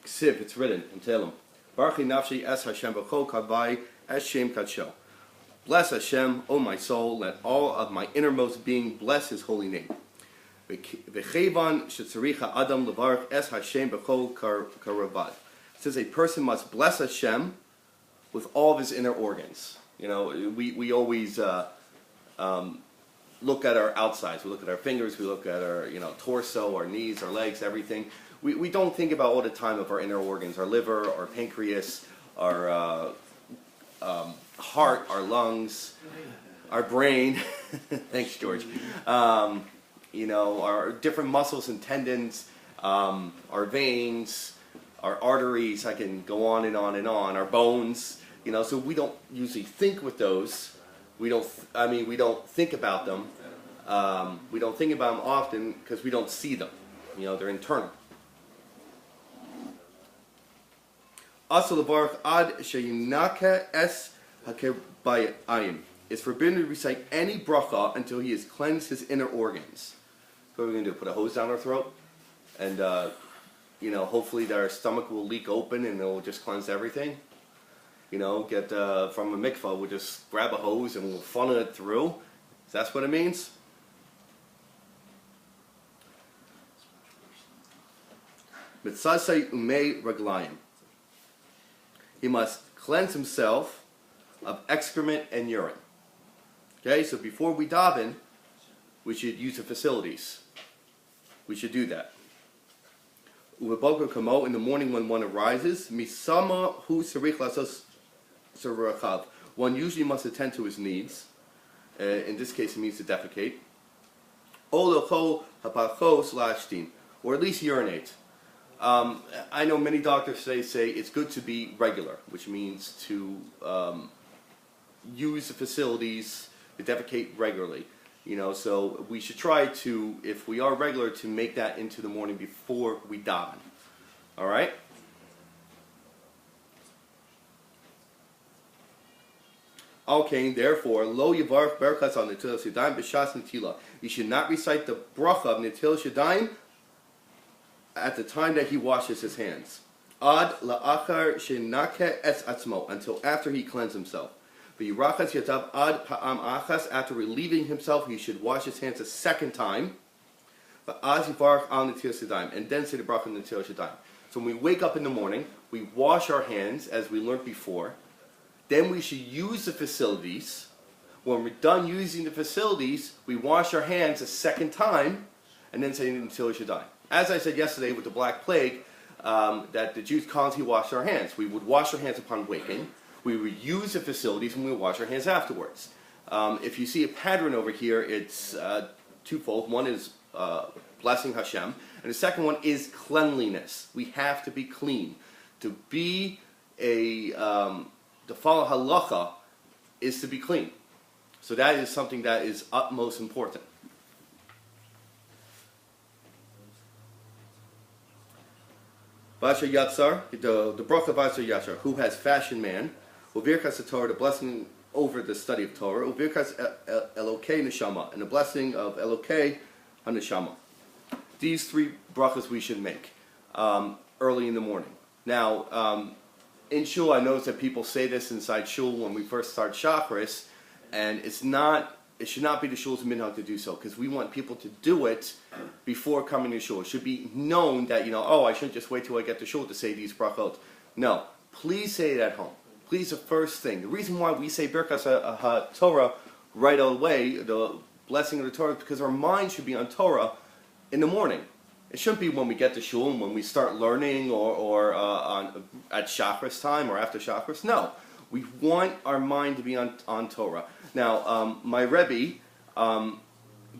Ksiv, it's written in Tehillim. Baruch nafshi es Hashem b'chol kavai es Shem kadsho. Bless Hashem, O my soul, let all of my innermost being bless His holy name. V'chevan shetzarich Adam levarach es Hashem b'chol karavad. It says a person must bless Hashem with all of his inner organs. You know, we always look at our outsides. We look at our fingers. We look at our torso, our knees, our legs, everything. We don't think about all the time of our inner organs, our liver, our pancreas, our heart, our lungs, our brain. Thanks, George. Our different muscles and tendons, our veins, our arteries. I can go on and on and on. Our bones. So we don't usually think with those. We don't think about them. We don't think about them often because we don't see them. They're internal. Also, levarach ad sheyinaka es hakebayim. It's forbidden to recite any bracha until he has cleansed his inner organs. So what are we going to do? Put a hose down our throat? And, hopefully our stomach will leak open and it will just cleanse everything? Get from a mikvah, we'll just grab a hose and we'll funnel it through. That's what it means? Mitzasei umei raglayim. He must cleanse himself of excrement and urine. Okay, so before we daven, we should use the facilities. We should do that. Uvaboker kamo, in the morning when one arises, misama hu sarich lasos sarachav. One usually must attend to his needs. In this case, it means to defecate. Olocho hapachos lashtin, or at least urinate. I know many doctors say it's good to be regular, which means to use the facilities, to defecate regularly. So we should try to, if we are regular, to make that into the morning before we daven. All right? Okay, therefore, lo yivarach berachas on Netilas Yadayim b'shas netila. You should not recite the bracha of Netilas Yadayim at the time that he washes his hands. Ad la'achar shenake es atzmo, until after he cleansed himself. V'yirachas yatav ad pa'am achas, after relieving himself, he should wash his hands a second time. V'az yivarach al Netilas Yadayim, and then say the bracha of Netilas Yadayim. So when we wake up in the morning, we wash our hands as we learned before. Then we should use the facilities. When we're done using the facilities, we wash our hands a second time, and then say Netilas Yadayim. As I said yesterday with the Black Plague, that the Jews constantly washed our hands. We would wash our hands upon waking. We would use the facilities and we would wash our hands afterwards. If you see a pattern over here, it's twofold. One is blessing Hashem, and the second one is cleanliness. We have to be clean. To be to follow Halacha is to be clean. So that is something that is utmost important. Vasher Yatzar, the bracha of Vasher Yatzar, who has fashioned man, uvirkas Torah, the blessing over the study of Torah, uvirkas Elokei Neshama, and the blessing of Elokei HaNeshama. These three brachas we should make early in the morning. Now, in shul, I notice that people say this inside shul when we first start Shacharis, and it should not be the shul's minhag to do so, because we want people to do it before coming to shul. It should be known that, I shouldn't just wait till I get to shul to say these brachot. No, please say it at home. Please, the first thing. The reason why we say Birkas HaTorah right away, the blessing of the Torah, is because our mind should be on Torah in the morning. It shouldn't be when we get to shul and when we start learning or at Shacharis time or after Shacharis. No, we want our mind to be on Torah. Now, my Rabbi I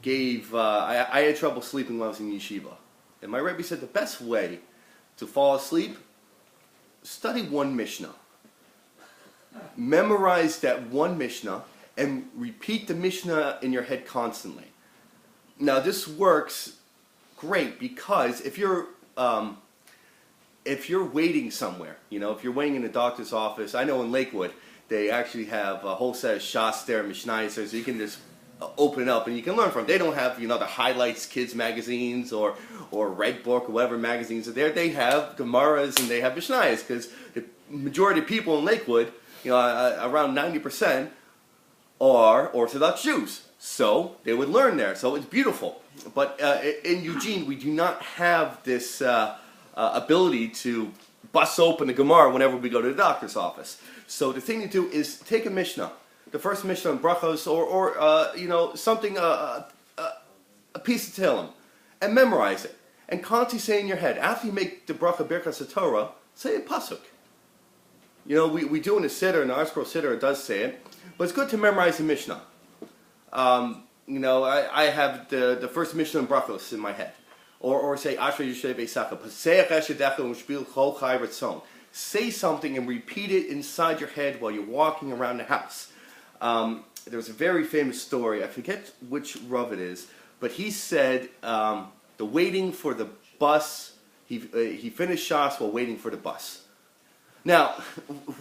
had trouble sleeping when I was in yeshiva. And my Rabbi said the best way to fall asleep, study one Mishnah. Memorize that one Mishnah and repeat the Mishnah in your head constantly. Now, this works great because if you're waiting somewhere, if you're waiting in a doctor's office, I know in Lakewood, they actually have a whole set of Shas there, Mishnayos there, so you can just open it up and you can learn from. They don't have, the Highlights Kids magazines or Red Book or whatever magazines are there. They have Gemaras and they have Mishnayos, because the majority of people in Lakewood, around 90%, are Orthodox Jews. So they would learn there. So it's beautiful. But in Eugene, we do not have this ability to bust open the Gemara whenever we go to the doctor's office. So the thing to do is take a Mishnah, the first Mishnah in Brachos, or something, a piece of Tehillim, and memorize it. And constantly say in your head, after you make the Bracha Birkas Torah, say a pasuk. We do in the Siddur, in the Arskro Siddur, it does say it, but it's good to memorize the Mishnah. I have the first Mishnah in Brachos in my head. Or say, Asher Yishay Beisaka, Paseach Eshedecha U'Shpil Chol Chai Ratzon. Say something and repeat it inside your head while you're walking around the house. There's a very famous story, I forget which Rav it is, but he said, the waiting for the bus, he finished Shas while waiting for the bus. Now,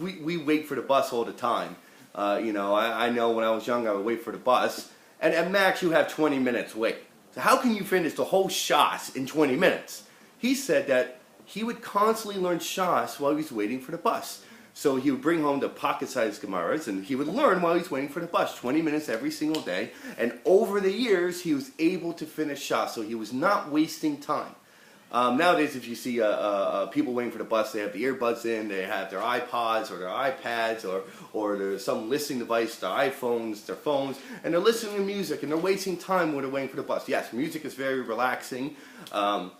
we wait for the bus all the time. I know when I was young, I would wait for the bus, and at max you have 20 minutes wait. So how can you finish the whole Shas in 20 minutes? He said that he would constantly learn Shas while he was waiting for the bus. So he would bring home the pocket-sized Gemaras, and he would learn while he's waiting for the bus, 20 minutes every single day. And over the years, he was able to finish Shas, so he was not wasting time. Nowadays, if you see people waiting for the bus, they have the earbuds in, they have their iPods or their iPads or there's some listening device, their iPhones, their phones, and they're listening to music and they're wasting time when they're waiting for the bus. Yes, music is very relaxing. I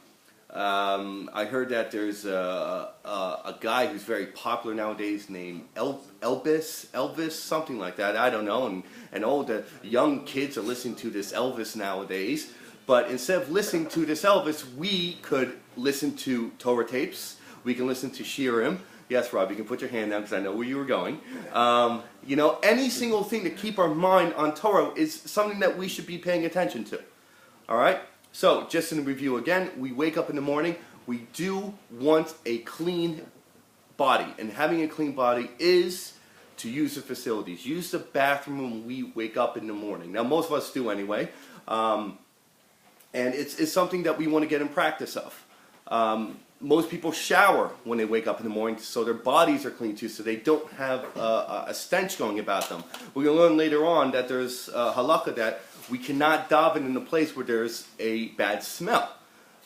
heard that there's a guy who's very popular nowadays named Elvis, something like that. I don't know. And all the young kids are listening to this Elvis nowadays. But instead of listening to this Elvis, we could listen to Torah tapes. We can listen to Shirim. Yes, Rob, you can put your hand down because I know where you were going. Any single thing to keep our mind on Torah is something that we should be paying attention to. All right? So, just in review again, we wake up in the morning. We do want a clean body. And having a clean body is to use the facilities. Use the bathroom when we wake up in the morning. Now, most of us do anyway. And it's something that we want to get in practice of. Most people shower when they wake up in the morning, so their bodies are clean too, so they don't have a stench going about them. We're going to learn later on that there's Halacha that we cannot daven in a place where there's a bad smell.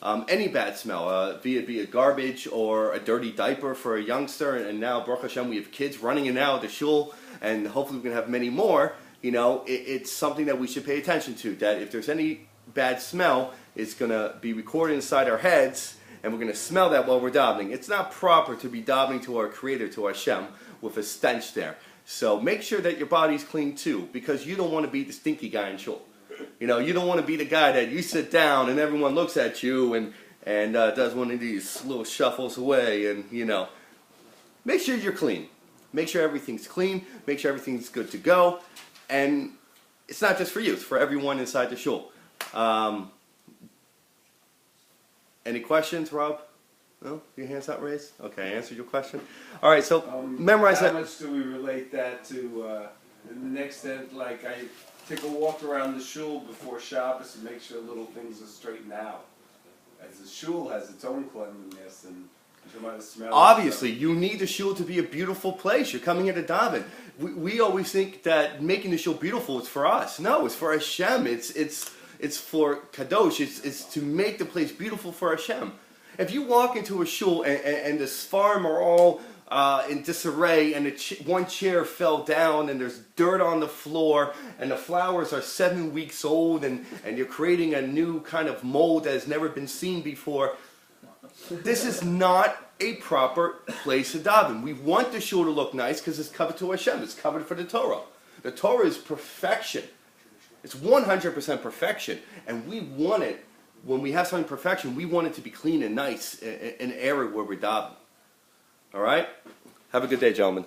Any bad smell, be it a garbage or a dirty diaper for a youngster, and now, Baruch Hashem, we have kids running in and out of the shul, and hopefully we can have many more. It's something that we should pay attention to, that if there's any bad smell, it's going to be recorded inside our heads, and we're going to smell that while we're davening. It's not proper to be davening to our Creator, to Hashem, with a stench there. So make sure that your body's clean too, because you don't want to be the stinky guy in shul. You don't want to be the guy that you sit down and everyone looks at you and does one of these little shuffles away, and make sure you're clean. Make sure everything's clean. Make sure everything's good to go. And it's not just for you; it's for everyone inside the shul. Any questions, Rob? No? Your hand's not raised? Okay, I answered your question. All right, so memorize that. How much do we relate that to, in the next end, like I take a walk around the shul before Shabbos and make sure little things are straightened out. As the shul has its own cleanliness and the smell. Obviously, you need the shul to be a beautiful place. You're coming here to daven. We always think that making the shul beautiful is for us. No, it's for Hashem. It's for Kadosh. It's to make the place beautiful for Hashem. If you walk into a shul and the Sfarim are all in disarray and one chair fell down and there's dirt on the floor and the flowers are 7 weeks old and you're creating a new kind of mold that has never been seen before, this is not a proper place to daven. We want the shul to look nice because it's covered to Hashem. It's covered for the Torah. The Torah is perfection. It's 100% perfection, and we want it, when we have something perfection, we want it to be clean and nice in an area where we're davening. All right? Have a good day, gentlemen.